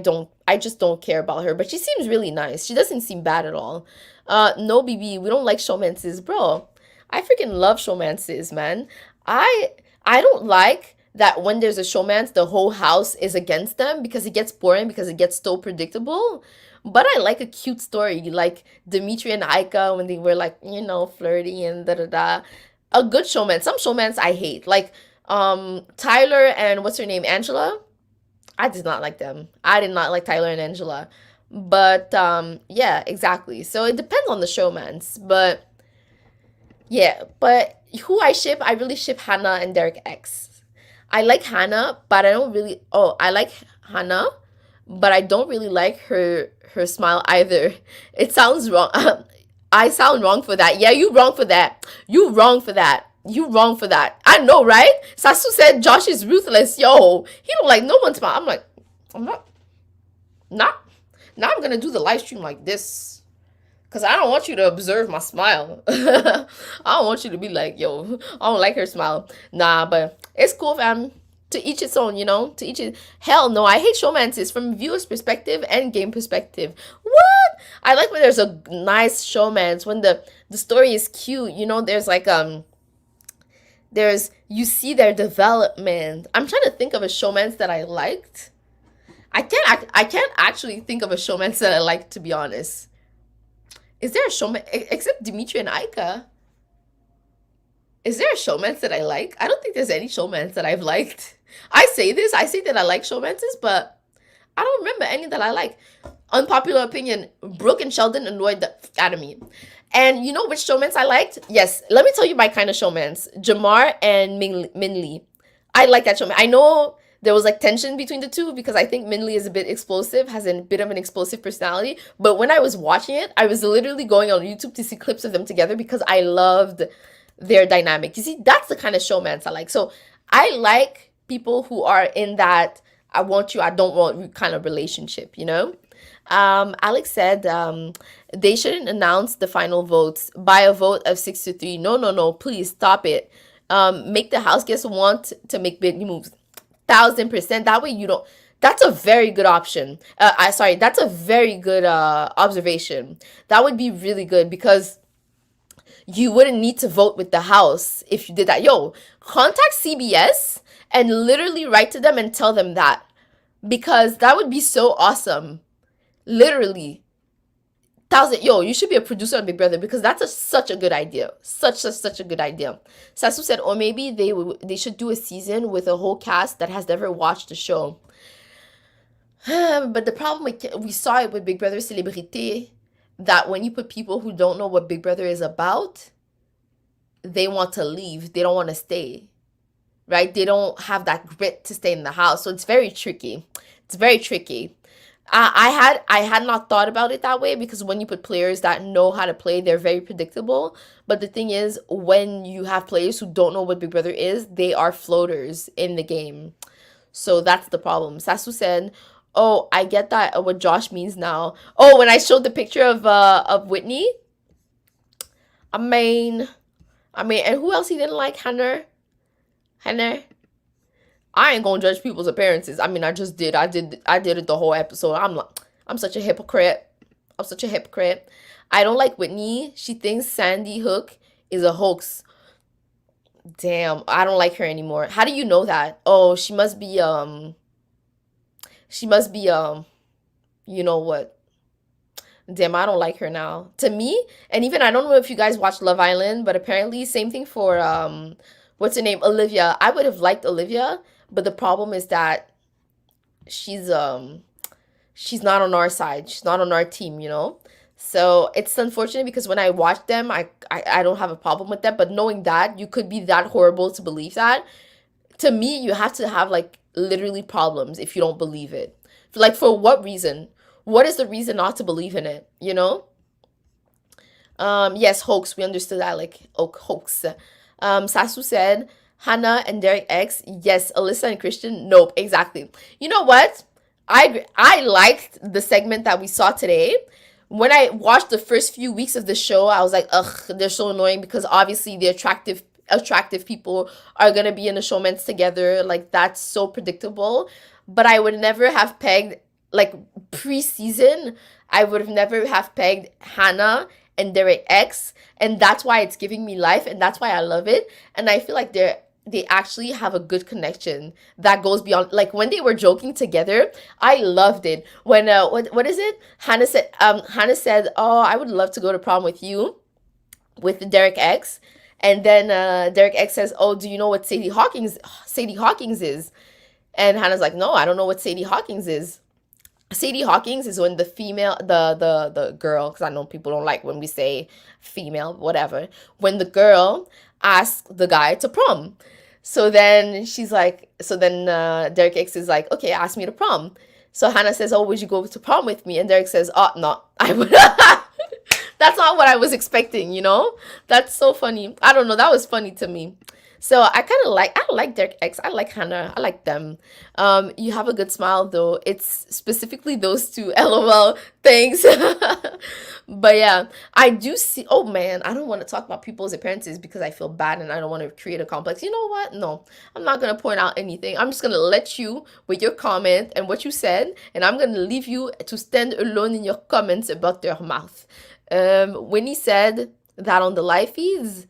just don't care about her. But she seems really nice. She doesn't seem bad at all. No, BB, we don't like showmances, bro. I freaking love showmances, man. I I don't like that when there's a showmance, the whole house is against them because it gets boring because it gets so predictable. But I like a cute story, like Dimitri and Aika when they were like, flirty and da da da. A good showman. Some showmans I hate, like Tyler and what's her name, Angela. I did not like them. I did not like Tyler and Angela. But yeah, exactly. So it depends on the showmans. But yeah, but who I ship, I really ship Hannah and Derek X. I like Hannah, but I don't really. Oh, I like Hannah, but I don't really like her smile either. It sounds wrong. I sound wrong for that. Yeah, you wrong for that. You wrong for that. You wrong for that. I know, right? Sasu said Josh is ruthless. Yo, he don't like no one smile. I'm like, I'm not. Now I'm gonna do the live stream like this. Cause I don't want you to observe my smile. I don't want you to be like, yo, I don't like her smile. Nah, but it's cool, fam. To each its own, you know? To each its... Hell no, I hate showmances from viewer's perspective and game perspective. What? I like when there's a nice showmance, when the story is cute, you know, there's like there's you see their development. I'm trying to think of a showmance that I liked. I can't actually think of a showmance that I liked, to be honest. Is there a showman except Dimitri and Aika? Is there a showmance that I like? I don't think there's any showmance that I've liked. I say that I like showmances, but I don't remember any that I like. Unpopular opinion, Brooke and Sheldon annoyed the out of me. And you know which showmance I liked? Yes, let me tell you my kind of showmance. Jamar and Min Lee. I like that showman. I know there was like tension between the two because I think Min Lee is a bit explosive, has a bit of an explosive personality. But when I was watching it, I was literally going on YouTube to see clips of them together because I loved their dynamic. You see, that's the kind of showmance I like. So I like people who are in that I want you, I don't want you kind of relationship, you know? Alex said they shouldn't announce the final votes by a vote of 6-3. No, no, no, please stop it. Make the house guests want to make big moves. 1000%. That way you don't. That's a very good option. That's a very good observation. That would be really good because you wouldn't need to vote with the house if you did that. Yo, contact CBS and literally write to them and tell them that because that would be so awesome. Literally. Yo, you should be a producer on Big Brother because that's such a good idea. Such a good idea. Sasu said, or maybe they should do a season with a whole cast that has never watched the show. But the problem we saw it with Big Brother Célébrité, that when you put people who don't know what Big Brother is about, they want to leave. They don't want to stay. Right? They don't have that grit to stay in the house. So it's very tricky. It's very tricky. I had not thought about it that way because when you put players that know how to play, they're very predictable. But the thing is, when you have players who don't know what Big Brother is, they are floaters in the game. So that's the problem. Sasu said, oh, I get that what Josh means now. Oh, when I showed the picture of Whitney, I mean, and who else he didn't like? Hannah. I ain't gonna judge people's appearances. I mean, I just did. I did it the whole episode. I'm such a hypocrite. I'm such a hypocrite. I don't like Whitney. She thinks Sandy Hook is a hoax. Damn, I don't like her anymore. How do you know that? Oh, she must be you know what? Damn, I don't like her now. To me, and even I don't know if you guys watch Love Island, but apparently same thing for what's her name? Olivia. I would have liked Olivia, but the problem is that she's not on our side. She's not on our team, you know? So it's unfortunate because when I watch them, I don't have a problem with them. But knowing that you could be that horrible to believe that, to me, you have to have like literally problems if you don't believe it. Like for what reason? What is the reason not to believe in it? You know? Yes, hoax. We understood that, like, oh, hoax. Sasu said, Hannah and Derek X. Yes, Alyssa and Christian. Nope, exactly. You know what? I liked the segment that we saw today. When I watched the first few weeks of the show, I was like, ugh, they're so annoying because obviously the attractive people are gonna be in the showmans together. Like that's so predictable. But I would never have pegged like pre-season. I would have never have pegged Hannah and Derek X, and that's why it's giving me life, and that's why I love it. And I feel like they actually have a good connection that goes beyond, like when they were joking together, I loved it. When what is it? Hannah said, oh, I would love to go to prom with you, with Derek X. And then Derek X says, oh, do you know what Sadie Hawkins is? And Hannah's like, no, I don't know what Sadie Hawkins is. Sadie Hawkins is when the female, the girl, because I know people don't like when we say female, whatever. When the girl asks the guy to prom. So then Derek X is like, okay, ask me to prom. So Hannah says, "Oh, would you go to prom with me?" And Derek says, "Oh, no, I would." That's not what I was expecting, you know? That's so funny. I don't know. That was funny to me. So I like Derek X. I like Hannah. I like them. You have a good smile though. It's specifically those two. LOL. Thanks. But yeah, I do see. Oh man, I don't want to talk about people's appearances because I feel bad and I don't want to create a complex. You know what? No, I'm not gonna point out anything. I'm just gonna let you with your comment and what you said, and I'm gonna leave you to stand alone in your comments about their mouth. When he said that on the live feeds,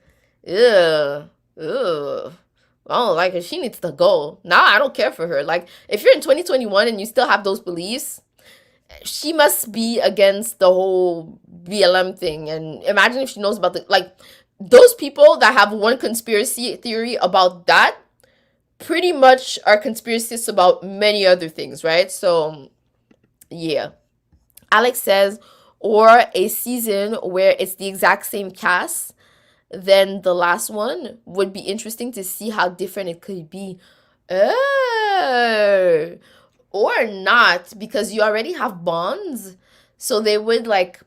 ugh, ugh. I don't like her. She needs to go. Now I don't care for her. Like, if you're in 2021 and you still have those beliefs, she must be against the whole BLM thing. And imagine if she knows about the, like, those people that have one conspiracy theory about that pretty much are conspiracists about many other things, right? So, yeah. Alex says, or a season where it's the exact same cast then the last one would be interesting to see how different it could be. Oh, or not, because you already have bonds. So they would like,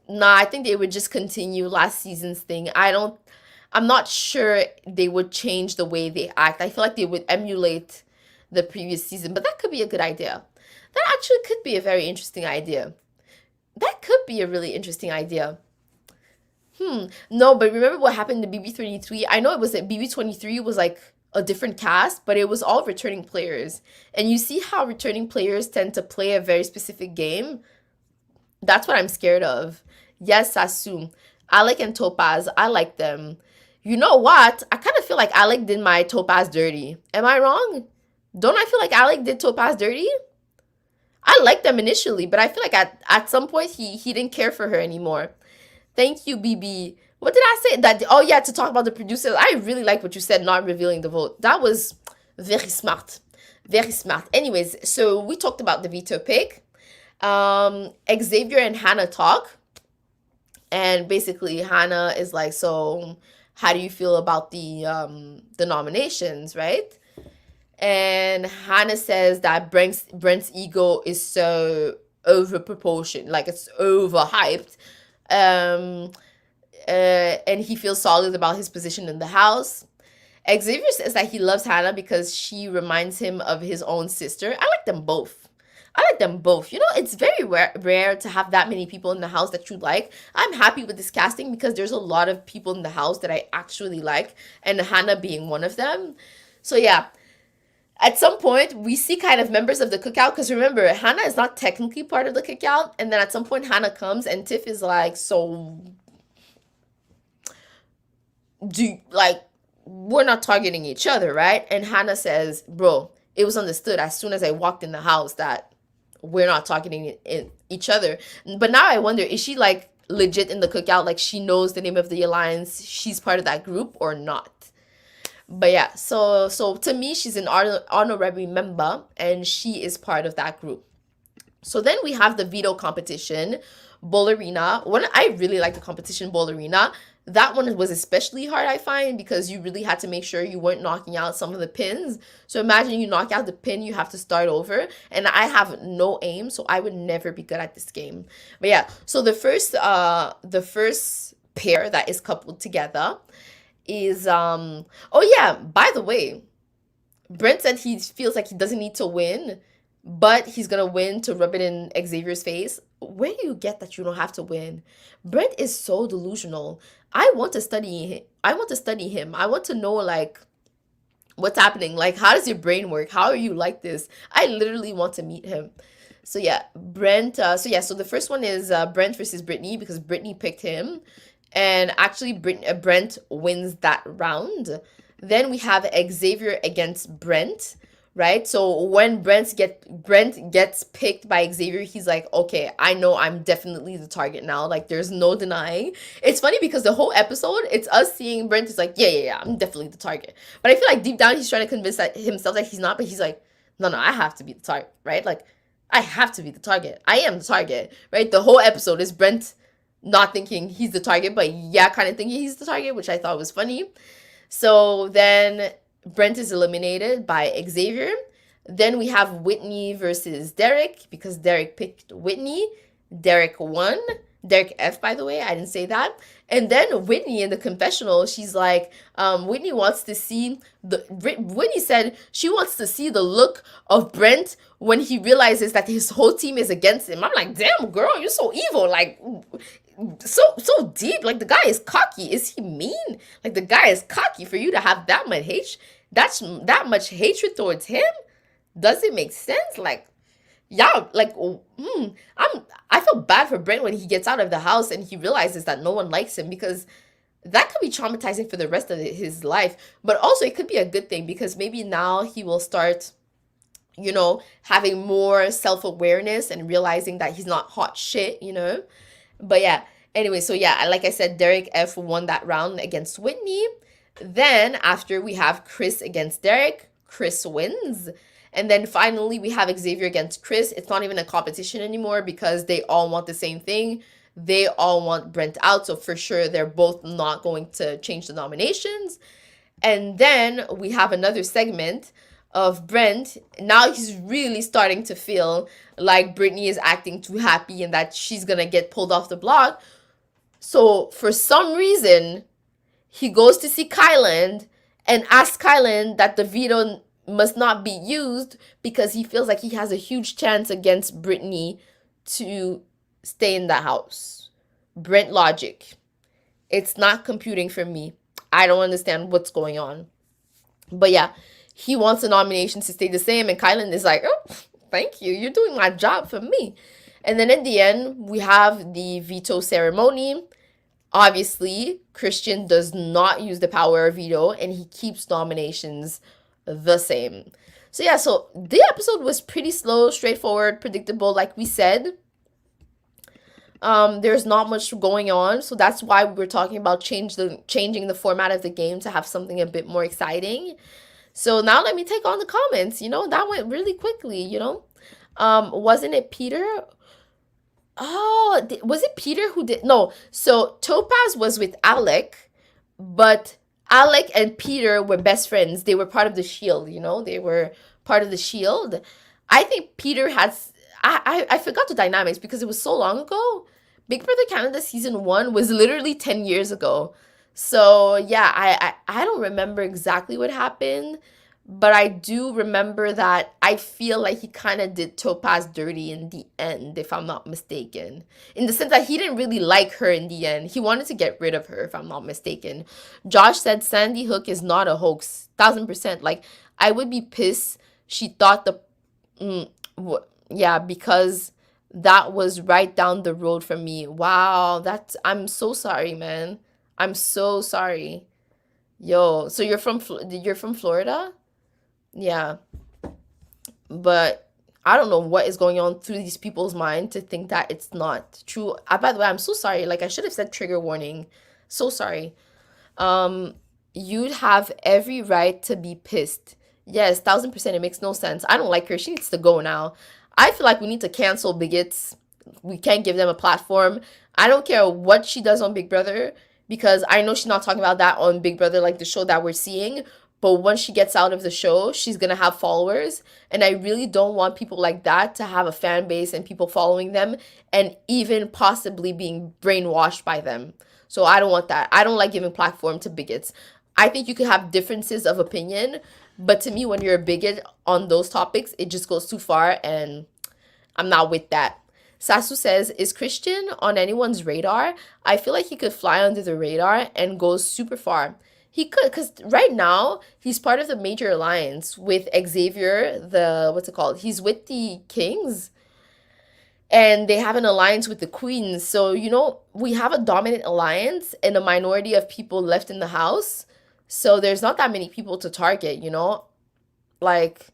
nah, I think they would just continue last season's thing. I'm not sure they would change the way they act. I feel like they would emulate the previous season, but that could be a good idea. That actually could be a very interesting idea. That could be a really interesting idea. No, but remember what happened to BB23? I know it was that BB23 was like a different cast, but it was all returning players. And you see how returning players tend to play a very specific game? That's what I'm scared of. Yes, Sasu. Alec and Topaz, I like them. You know what? I kind of feel like Alec did my Topaz dirty. Am I wrong? Don't I feel like Alec did Topaz dirty? I liked them initially, but I feel like at some point he didn't care for her anymore. Thank you, BB. What did I say? That, oh yeah, to talk about the producers. I really like what you said, not revealing the vote. That was very smart. Very smart. Anyways, so we talked about the veto pick. Xavier and Hannah talk. And basically Hannah is like, so how do you feel about the nominations, right? And Hannah says that Brent's ego is so over proportion, like it's overhyped. Um, and he feels solid about his position in the house. Xavier says that he loves Hannah because she reminds him of his own sister. I like them both. I like them both. You know, it's very rare to have that many people in the house that you like. I'm happy with this casting because there's a lot of people in the house that I actually like, and Hannah being one of them. So yeah, at some point we see kind of members of the cookout, because remember, Hannah is not technically part of the cookout, and then at some point Hannah comes and Tiff is like, so do like, we're not targeting each other, right? And Hannah says, bro, it was understood as soon as I walked in the house that we're not targeting each other. But now I wonder, is she like legit in the cookout, like she knows the name of the alliance, she's part of that group or not? But yeah, so to me, she's an honorary member and she is part of that group. So then we have the veto competition, Bowl Arena. One, I really like the competition Bowl Arena. That one was especially hard, I find, because you really had to make sure you weren't knocking out some of the pins. So imagine you knock out the pin, you have to start over. And I have no aim, so I would never be good at this game. But yeah, so the first pair that is coupled together is oh yeah, by the way, Brent said he feels like he doesn't need to win, but he's gonna win to rub it in Xavier's face. Where do you get that you don't have to win? Brent is so delusional. I want to study him. I want to know like what's happening. Like, how does your brain work? How are you like this? I literally want to meet him. So yeah, Brent. So the first one is Brent versus Brittany, because Brittany picked him, and actually Brent wins that round. Then we have Xavier against Brent, right? So when Brent gets picked by Xavier, he's like, okay, I know I'm definitely the target now. Like, there's no denying. It's funny because the whole episode, it's us seeing Brent is like, yeah, I'm definitely the target. But I feel like deep down he's trying to convince himself that he's not, but he's like, no, I have to be the target, right? Like, I have to be the target. I am the target, right? The whole episode is Brent not thinking he's the target, but yeah, kind of thinking he's the target, which I thought was funny. So then Brent is eliminated by Xavier. Then we have Whitney versus Derek because Derek picked Whitney. Derek won. Derek F, by the way, I didn't say that. And then Whitney in the confessional, she's like, Whitney wants to see Whitney said she wants to see the look of Brent when he realizes that his whole team is against him. I'm like, damn, girl, you're so evil. Like, so deep. Like, the guy is cocky. Is he mean? Like, the guy is cocky for you to have that much hate. That much hatred towards him. Does it make sense? Like, yeah, like, I feel bad for Brent when he gets out of the house and he realizes that no one likes him, because that could be traumatizing for the rest of his life. But also, it could be a good thing because maybe now he will start, having more self-awareness and realizing that he's not hot shit. But yeah, anyway, so yeah, like I said, Derek F won that round against Whitney. Then after we have Chris against Derek, Chris wins. And then finally we have Xavier against Chris. It's not even a competition anymore because they all want the same thing. They all want Brent out. So for sure, they're both not going to change the nominations. And then we have another segment of Brent. Now he's really starting to feel like Brittany is acting too happy and that she's going to get pulled off the block. So for some reason, he goes to see Kyland and asks Kyland that the veto must not be used because he feels like he has a huge chance against Brittany to stay in the house. Brent logic. It's not computing for me. I don't understand what's going on. But yeah, he wants the nominations to stay the same, and Kylan is like, oh, thank you. You're doing my job for me. And then in the end, we have the veto ceremony. Obviously, Christian does not use the power of veto, and he keeps nominations the same. So yeah, so the episode was pretty slow, straightforward, predictable, like we said. There's not much going on, so that's why we were talking about changing the format of the game to have something a bit more exciting. So now let me take on the comments. That went really quickly. Wasn't it Peter? Oh, was it Peter who did? No. So Topaz was with Alec, but Alec and Peter were best friends. They were part of the Shield. They were part of the Shield. I think Peter has. I forgot the dynamics because it was so long ago. Big Brother Canada season 1 was literally 10 years ago. So yeah, I don't remember exactly what happened, but I do remember that I feel like he kind of did Topaz dirty in the end, if I'm not mistaken. In the sense that he didn't really like her in the end. He wanted to get rid of her, if I'm not mistaken. Josh said Sandy Hook is not a hoax. 1000%. Like, I would be pissed she thought yeah, because that was right down the road from me. Wow, I'm so sorry, man. I'm so sorry. Yo, so you're from Florida? Yeah. But I don't know what is going on through these people's mind to think that it's not true. By the way, I'm so sorry. Like, I should have said trigger warning. So sorry. You'd have every right to be pissed. Yes, 1000%. It makes no sense. I don't like her. She needs to go now. I feel like we need to cancel bigots. We can't give them a platform. I don't care what she does on Big Brother, because I know she's not talking about that on Big Brother, like the show that we're seeing. But once she gets out of the show, she's going to have followers. And I really don't want people like that to have a fan base and people following them and even possibly being brainwashed by them. So I don't want that. I don't like giving platform to bigots. I think you could have differences of opinion, but to me, when you're a bigot on those topics, it just goes too far, and I'm not with that. Sasu says, is Christian on anyone's radar? I feel like he could fly under the radar and go super far. He could, because right now, he's part of the major alliance with Xavier, what's it called? He's with the Kings, and they have an alliance with the Queens. So, we have a dominant alliance and a minority of people left in the house. So there's not that many people to target, Like,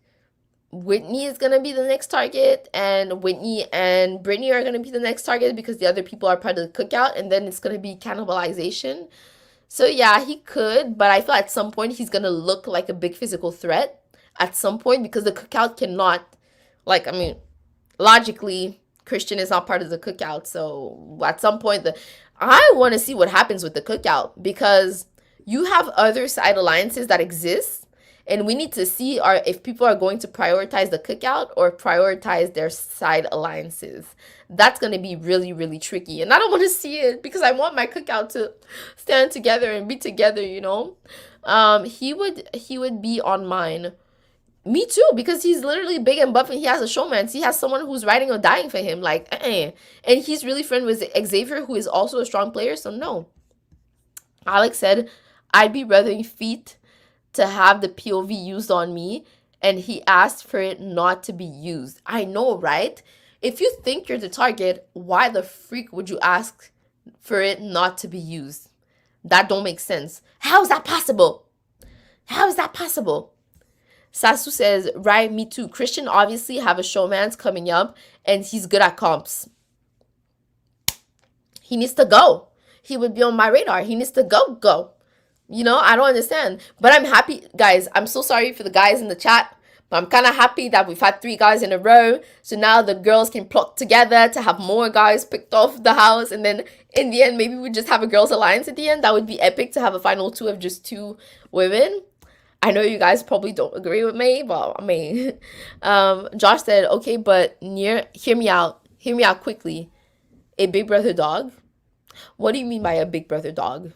Whitney is going to be the next target, and Whitney and Brittany are going to be the next target because the other people are part of the cookout, and then it's going to be cannibalization. So yeah, he could, but I feel at some point he's going to look like a big physical threat at some point, because the cookout cannot, logically, Christian is not part of the cookout. So at some point, I want to see what happens with the cookout, because you have other side alliances that exist, And we need to see if people are going to prioritize the cookout or prioritize their side alliances. That's going to be really, really tricky. And I don't want to see it because I want my cookout to stand together and be together, you know? He would be on mine. Me too, because he's literally big and buff and he has a showman. He has someone who's riding or dying for him. Like, and he's really friend with Xavier, who is also a strong player. So no. Alex said, I'd be rather feet to have the POV used on me, and he asked for it not to be used. I know, right? If you think you're the target, why the freak would you ask for it not to be used? That don't make sense. How is that possible? How is that possible? Sasu says, right, me too. Christian obviously have a showman's coming up, and he's good at comps. He needs to go. He would be on my radar. He needs to go. You know, I don't understand. But I'm happy, guys. I'm so sorry for the guys in the chat. But I'm kind of happy that we've had 3 guys in a row. So now the girls can plot together to have more guys picked off the house. And then in the end, maybe we just have a girls' alliance at the end. That would be epic to have a final 2 of just 2 women. I know you guys probably don't agree with me, but I mean, Josh said, okay, but hear me out quickly. A big brother dog? What do you mean by a big brother dog?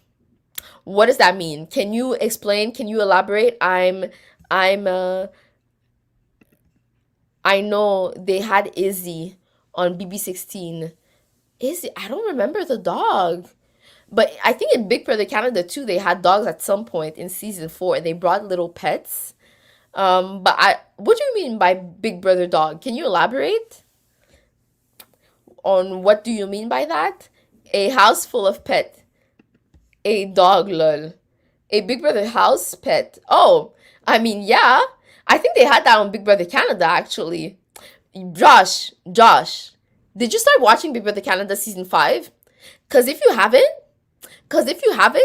What does that mean? Can you explain? Can you elaborate? I know they had Izzy on BB16. Izzy, I don't remember the dog. But I think in Big Brother Canada too, they had dogs at some point in season 4 and they brought little pets. What do you mean by Big Brother dog? Can you elaborate on what do you mean by that? A house full of pet. A dog, lol. A Big Brother house pet. Oh, I mean, yeah. I think they had that on Big Brother Canada, actually. Josh, did you start watching Big Brother Canada season 5? Because if you haven't,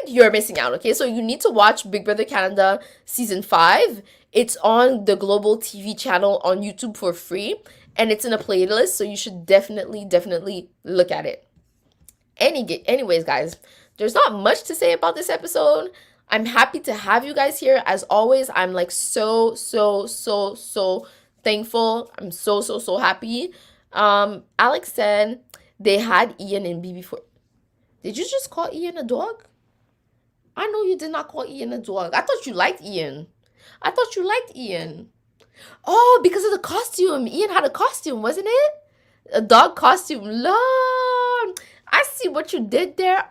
you're missing out, okay? So you need to watch Big Brother Canada season 5. It's on the Global TV channel on YouTube for free. And it's in a playlist, so you should definitely look at it. Anyways, guys, there's not much to say about this episode. I'm happy to have you guys here. As always, I'm like so thankful. I'm so happy. Alex said they had Ian and BB4. Did you just call Ian a dog? I know you did not call Ian a dog. I thought you liked Ian. Oh, because of the costume. Ian had a costume, wasn't it? A dog costume. Lord, I see what you did there.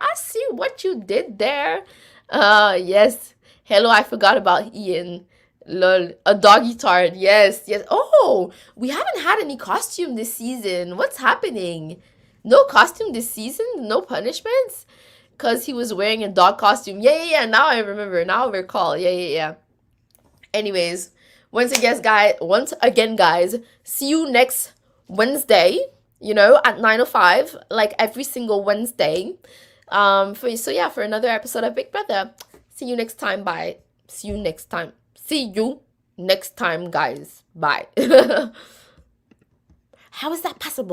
Yes. Hello, I forgot about Ian. Lol. A doggy tart. Yes. Oh, we haven't had any costume this season. What's happening? No costume this season? No punishments? Because he was wearing a dog costume. Yeah. Now I remember. Now I recall. Yeah. Anyways, once again, guys, see you next Wednesday, at 9:05, like every single Wednesday. For another episode of Big Brother. See you next time. Bye. See you next time, guys. Bye. How is that possible?